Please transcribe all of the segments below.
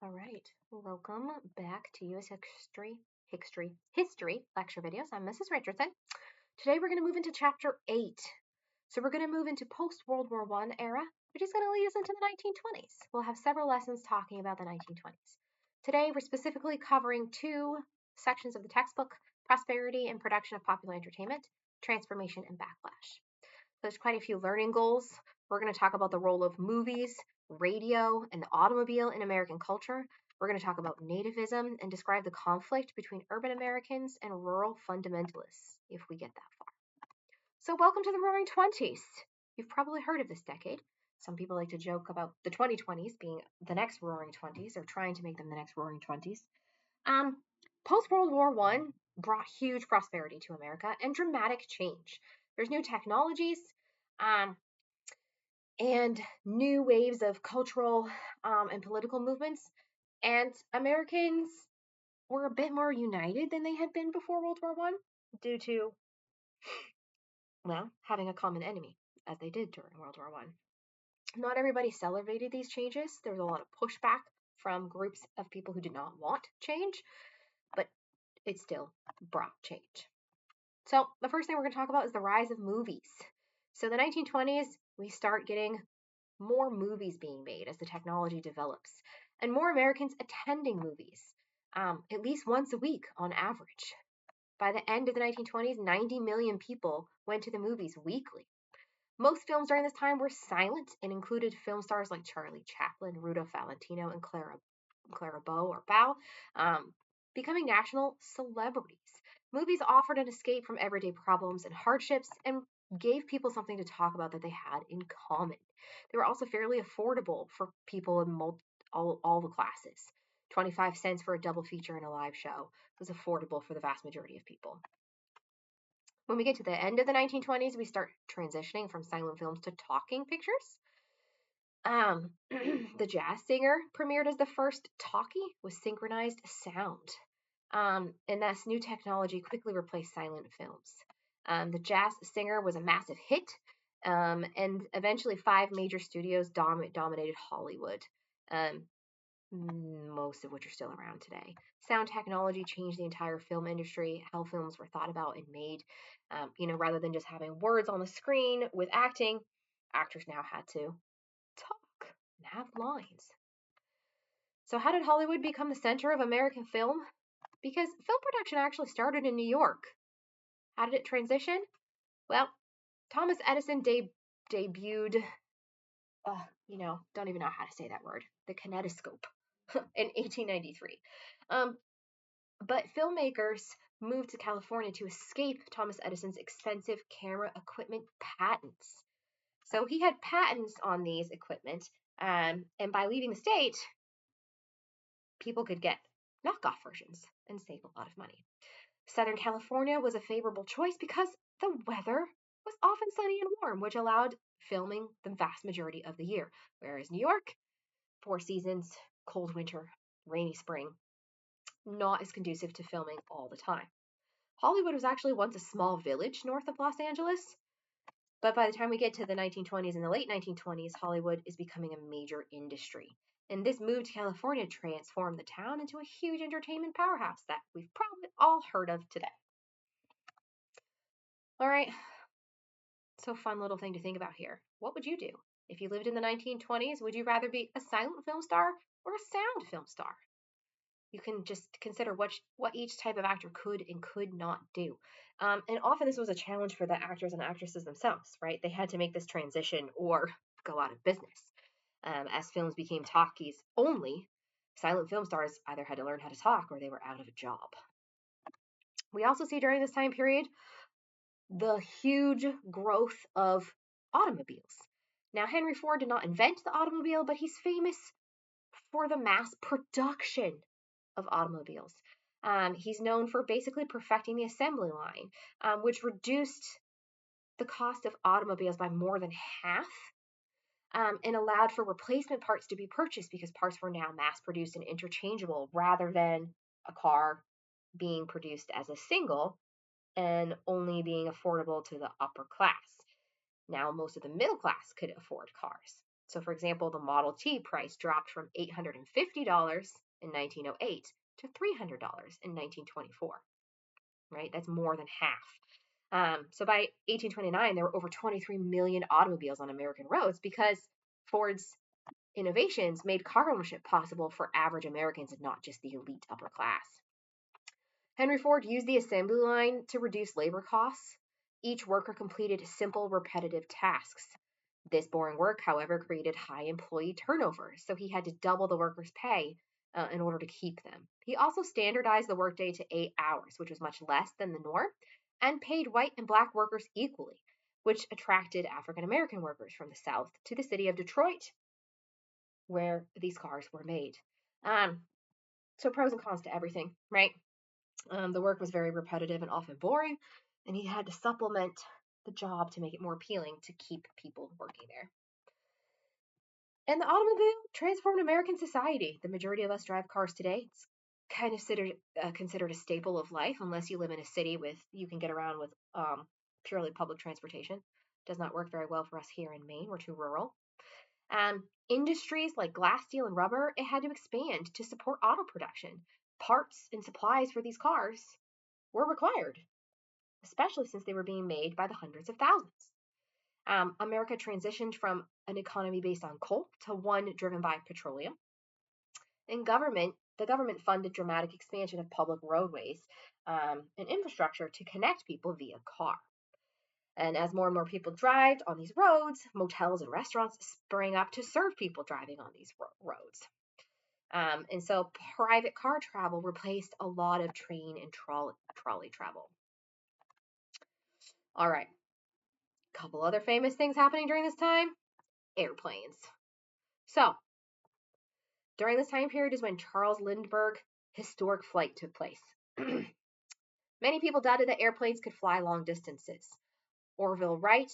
All right, welcome back to U.S. History lecture videos. I'm Mrs. Richardson. Today we're going to move into Chapter 8. So we're going to move into post-World War I era, which is going to lead us into the 1920s. We'll have several lessons talking about the 1920s. Today we're specifically covering two sections of the textbook, prosperity and production of popular entertainment, transformation and backlash. There's quite a few learning goals. We're going to talk about the role of movies, radio, and the automobile in American culture. We're going to talk about nativism and describe the conflict between urban Americans and rural fundamentalists, if we get that far. So, welcome to the Roaring Twenties. You've probably heard of this decade. Some people like to joke about the 2020s being the next Roaring Twenties or trying to make them the next Roaring Twenties. Um, Post World War One brought huge prosperity to America and dramatic change. There's new technologies, um, and new waves of cultural and political movements, and Americans were a bit more united than they had been before World War One, due to, well, having a common enemy, as they did during World War One. Not everybody celebrated these changes. There was a lot of pushback from groups of people who did not want change, but it still brought change. So the first thing we're going to talk about is the rise of movies. So the 1920s, we start getting more movies being made as the technology develops, and more Americans attending movies, at least once a week on average. By the end of the 1920s, 90 million people went to the movies weekly. Most films during this time were silent and included film stars like Charlie Chaplin, Rudolph Valentino, and Clara Bow, becoming national celebrities. Movies offered an escape from everyday problems and hardships and gave people something to talk about that they had in common. They were also fairly affordable for people in all the classes. 25 cents for a double feature and a live show was affordable for the vast majority of people. When we get to the end of the 1920s, we start transitioning from silent films to talking pictures. The Jazz Singer premiered as the first talkie with synchronized sound. And this new technology quickly replaced silent films. The Jazz Singer was a massive hit, and eventually 5 major studios dominated Hollywood, most of which are still around today. Sound technology changed the entire film industry, how films were thought about and made. Rather than just having words on the screen with acting, actors now had to talk and have lines. So, how did Hollywood become the center of American film? Because film production actually started in New York. How did it transition? Well, Thomas Edison debuted, don't even know how to say that word, the kinetoscope in 1893. But filmmakers moved to California to escape Thomas Edison's expensive camera equipment patents. So he had patents on these equipment, and by leaving the state, people could get knockoff versions and save a lot of money. Southern California was a favorable choice because the weather was often sunny and warm, which allowed filming the vast majority of the year. Whereas New York, 4 seasons, cold winter, rainy spring, not as conducive to filming all the time. Hollywood was actually once a small village north of Los Angeles, but by the time we get to the 1920s and the late 1920s, Hollywood is becoming a major industry. And this move to California transformed the town into a huge entertainment powerhouse that we've probably all heard of today. All right, so fun little thing to think about here. What would you do? If you lived in the 1920s, would you rather be a silent film star or a sound film star? You can just consider what each type of actor could and could not do. And often this was a challenge for the actors and actresses themselves, right? They had to make this transition or go out of business. As films became talkies only, silent film stars either had to learn how to talk or they were out of a job. We also see during this time period the huge growth of automobiles. Now, Henry Ford did not invent the automobile, but he's famous for the mass production of automobiles. He's known for basically perfecting the assembly line, which reduced the cost of automobiles by more than half, and allowed for replacement parts to be purchased because parts were now mass produced and interchangeable rather than a car being produced as a single and only being affordable to the upper class. Now, most of the middle class could afford cars. So, for example, the Model T price dropped from $850 in 1908 to $300 in 1924, right? That's more than half. So by 1829, there were over 23 million automobiles on American roads because Ford's innovations made car ownership possible for average Americans and not just the elite upper class. Henry Ford used the assembly line to reduce labor costs. Each worker completed simple, repetitive tasks. This boring work, however, created high employee turnover, so he had to double the workers' pay in order to keep them. He also standardized the workday to 8 hours, which was much less than the norm, and paid white and black workers equally, which attracted African American workers from the South to the city of Detroit, where these cars were made. So pros and cons to everything, right? The work was very repetitive and often boring, and he had to supplement the job to make it more appealing to keep people working there. And the automobile transformed American society. The majority of us drive cars today. It's kind of considered a staple of life, unless you live in a city with you can get around with purely public transportation. Does not work very well for us here in Maine. We're too rural. Industries like glass, steel, and rubber, it had to expand to support auto production. Parts and supplies for these cars were required, especially since they were being made by the hundreds of thousands. America transitioned from an economy based on coal to one driven by petroleum. And the government funded dramatic expansion of public roadways and infrastructure to connect people via car. And as more and more people drive on these roads, motels and restaurants sprang up to serve people driving on these roads. And so private car travel replaced a lot of train and trolley travel. All right. A couple other famous things happening during this time. Airplanes. So, during this time period is when Charles Lindbergh's historic flight took place. Many people doubted that airplanes could fly long distances. Orville Wright,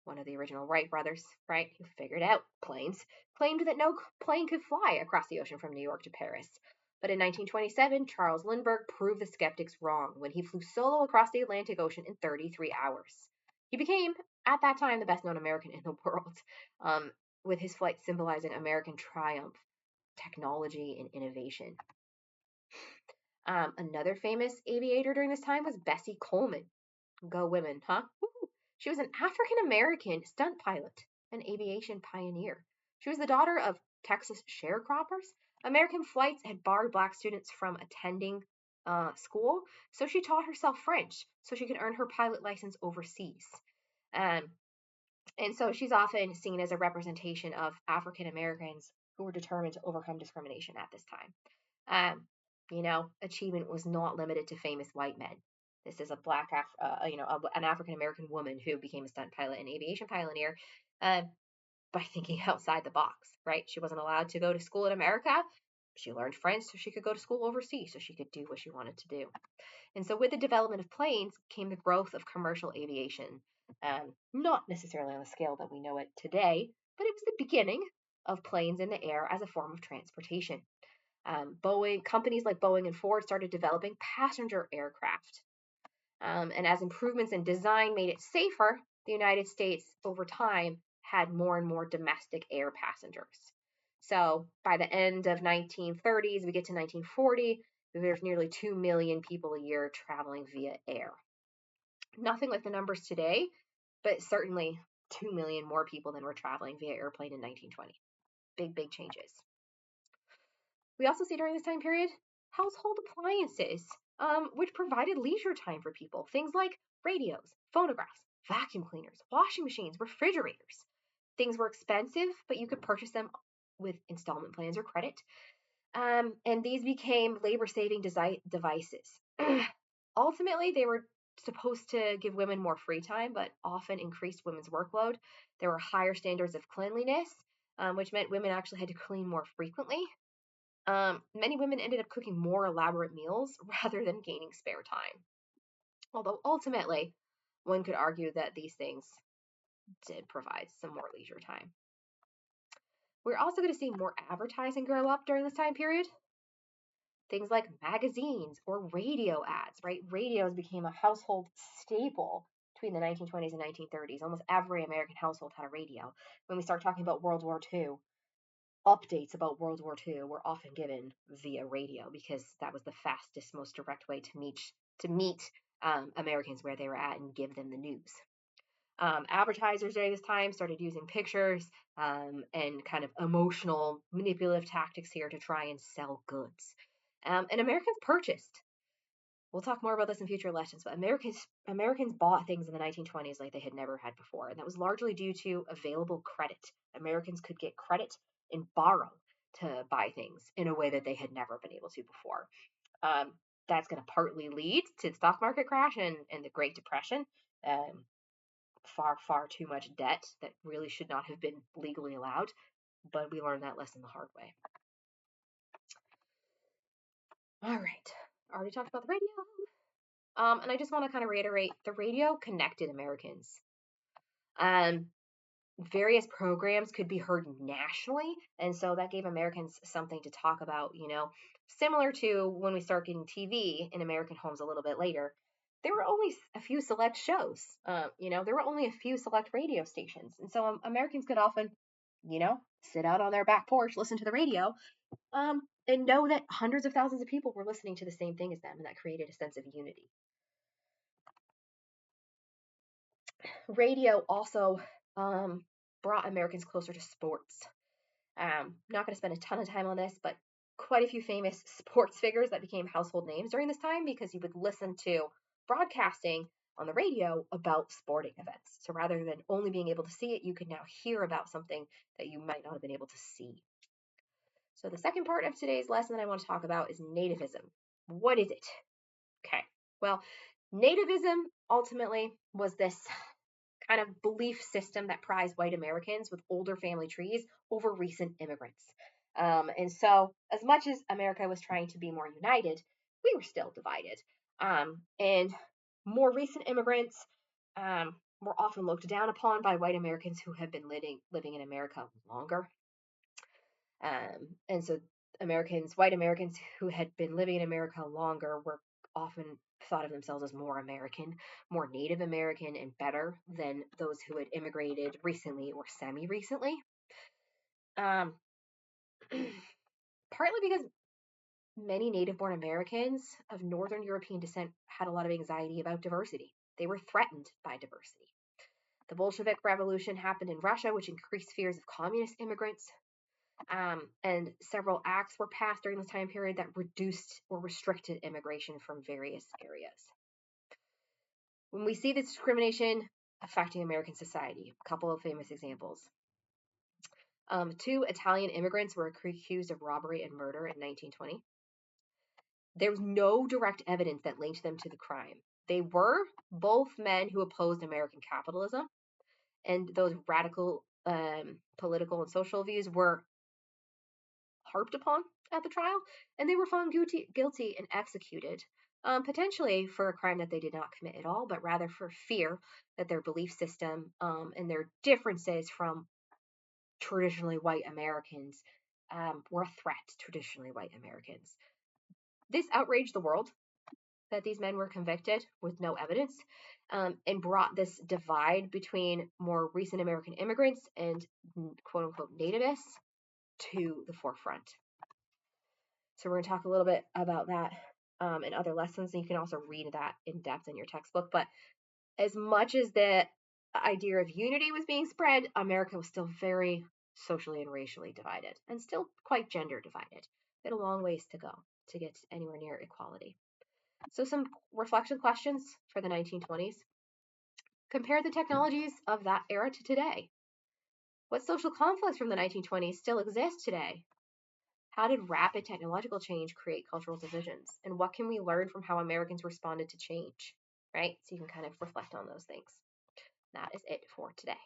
one of the original Wright brothers, right, who figured out planes, claimed that no plane could fly across the ocean from New York to Paris. But in 1927, Charles Lindbergh proved the skeptics wrong when he flew solo across the Atlantic Ocean in 33 hours. He became, at that time, the best known American in the world, with his flight symbolizing American triumph, technology, and innovation. Another famous aviator during this time was Bessie Coleman. Go women, huh? Woo. She was an African American stunt pilot, an aviation pioneer. She was the daughter of Texas sharecroppers. American flights had barred black students from attending school, so she taught herself French so she could earn her pilot license overseas. And so she's often seen as a representation of African Americans who were determined to overcome discrimination at this time. Achievement was not limited to famous white men. This is a an African American woman who became a stunt pilot and aviation pioneer by thinking outside the box, right? She wasn't allowed to go to school in America. She learned French so she could go to school overseas, so she could do what she wanted to do. And so with the development of planes came the growth of commercial aviation. Not necessarily on the scale that we know it today, but it was the beginning of planes in the air as a form of transportation. Companies like Boeing and Ford started developing passenger aircraft. And as improvements in design made it safer, the United States over time had more and more domestic air passengers. So by the end of 1930s, we get to 1940, there's nearly 2 million people a year traveling via air. Nothing like the numbers today, but certainly 2 million more people than were traveling via airplane in 1920. Big changes. We also see during this time period household appliances, which provided leisure time for people. Things like radios, phonographs, vacuum cleaners, washing machines, refrigerators. Things were expensive, but you could purchase them with installment plans or credit. And these became labor-saving devices. Ultimately, they were supposed to give women more free time, but often increased women's workload. There were higher standards of cleanliness, which meant women actually had to clean more frequently. Many women ended up cooking more elaborate meals rather than gaining spare time. Although ultimately, one could argue that these things did provide some more leisure time. We're also going to see more advertising grow up during this time period. Things like magazines or radio ads, right? Radios became a household staple between the 1920s and 1930s. Almost every American household had a radio. When we start talking about World War II, updates about World War II were often given via radio because that was the fastest, most direct way to meet Americans where they were at and give them the news. Advertisers during this time started using pictures and kind of emotional, manipulative tactics here to try and sell goods. And Americans purchased. We'll talk more about this in future lessons, but Americans bought things in the 1920s like they had never had before, and that was largely due to available credit. Americans could get credit and borrow to buy things in a way that they had never been able to before. Um, that's going to partly lead to the stock market crash and the Great Depression. Far too much debt that really should not have been legally allowed, but we learned that lesson the hard way. All right, already talked about the radio. And I just want to kind of reiterate, the radio connected Americans. Various programs could be heard nationally, and so that gave Americans something to talk about, similar to when we start getting TV in American homes a little bit later. There were only a few select shows, there were only a few select radio stations, and so Americans could often, sit out on their back porch, listen to the radio, and know that hundreds of thousands of people were listening to the same thing as them, and that created a sense of unity. Radio also brought Americans closer to sports. Not going to spend a ton of time on this, but quite a few famous sports figures that became household names during this time because you would listen to broadcasting on the radio about sporting events. So rather than only being able to see it, you could now hear about something that you might not have been able to see. So the second part of today's lesson that I want to talk about is nativism. What is it? Okay, well, nativism ultimately was this kind of belief system that prized white Americans with older family trees over recent immigrants. And so, as much as America was trying to be more united, we were still divided. And more recent immigrants were often looked down upon by white Americans who had been living in America longer. And so, white Americans who had been living in America longer were often thought of themselves as more American, more Native American, and better than those who had immigrated recently or semi-recently. Partly because many native-born Americans of Northern European descent had a lot of anxiety about diversity. They were threatened by diversity. The Bolshevik Revolution happened in Russia, which increased fears of communist immigrants. And several acts were passed during this time period that reduced or restricted immigration from various areas. When we see this discrimination affecting American society, a couple of famous examples. 2 Italian immigrants were accused of robbery and murder in 1920. There was no direct evidence that linked them to the crime. They were both men who opposed American capitalism, and those radical political and social views were harped upon at the trial, and they were found guilty and executed, potentially for a crime that they did not commit at all, but rather for fear that their belief system and their differences from traditionally white Americans were a threat to traditionally white Americans. This outraged the world that these men were convicted with no evidence, and brought this divide between more recent American immigrants and quote unquote nativists to the forefront. So we're going to talk a little bit about that in other lessons, and you can also read that in depth in your textbook. But as much as the idea of unity was being spread, America was still very socially and racially divided, and still quite gender divided. We had a long ways to go to get anywhere near equality. So some reflection questions for the 1920s. Compare the technologies of that era to today. What social conflicts from the 1920s still exist today? How did rapid technological change create cultural divisions? And what can we learn from how Americans responded to change? Right? So you can kind of reflect on those things. That is it for today.